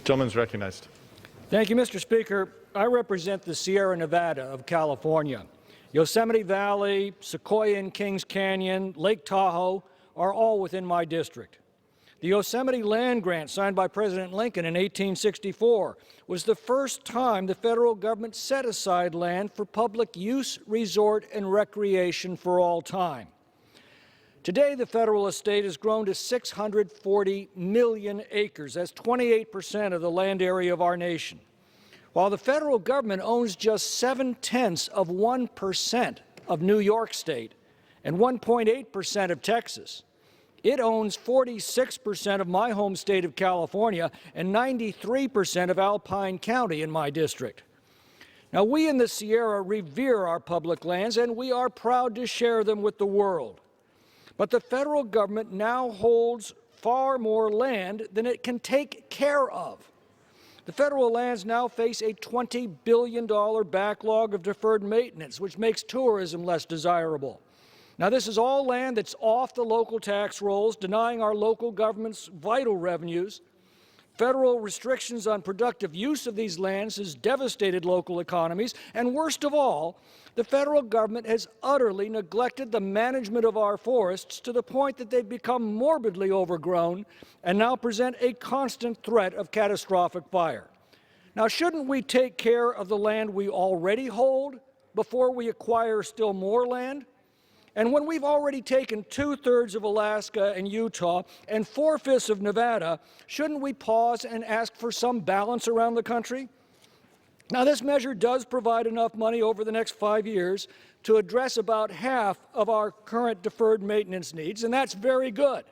Gentleman is recognized. Thank you, Mr. Speaker. I represent the Sierra Nevada of California. Yosemite Valley, Sequoia and Kings Canyon, Lake Tahoe are all within my district. The Yosemite land grant signed by President Lincoln in 1864 was the first time the federal government set aside land for public use, resort, and recreation for all time. Today, the federal estate has grown to 640 million acres. That's 28% of the land area of our nation. While the federal government owns just 0.7% of New York State and 1.8% of Texas, it owns 46% of my home state of California and 93% of Alpine County in my district. Now, we in the Sierra revere our public lands, and we are proud to share them with the world. But the federal government now holds far more land than it can take care of. The federal lands now face a $20 billion backlog of deferred maintenance, which makes tourism less desirable. Now, this is all land that's off the local tax rolls, denying our local governments vital revenues. Federal restrictions on productive use of these lands has devastated local economies, and worst of all, the federal government has utterly neglected the management of our forests to the point that they've become morbidly overgrown and now present a constant threat of catastrophic fire. Now, shouldn't we take care of the land we already hold before we acquire still more land? And when we've already taken 2/3 of Alaska and Utah and 4/5 of Nevada, shouldn't we pause and ask for some balance around the country? Now, this measure does provide enough money over the next 5 years to address about half of our current deferred maintenance needs, and that's very good.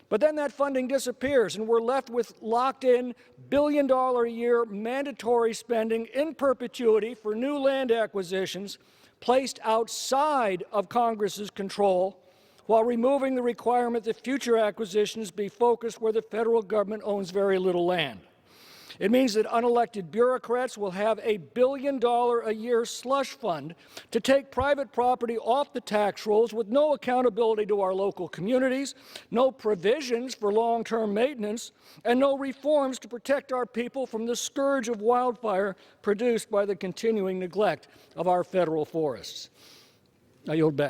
But then that funding disappears, and we're left with locked-in billion-dollar-a-year mandatory spending in perpetuity for new land acquisitions placed outside of Congress's control, while removing the requirement that future acquisitions be focused where the federal government owns very little land. It means that unelected bureaucrats will have a billion-dollar-a-year slush fund to take private property off the tax rolls with no accountability to our local communities, no provisions for long-term maintenance, and no reforms to protect our people from the scourge of wildfire produced by the continuing neglect of our federal forests. I yield back.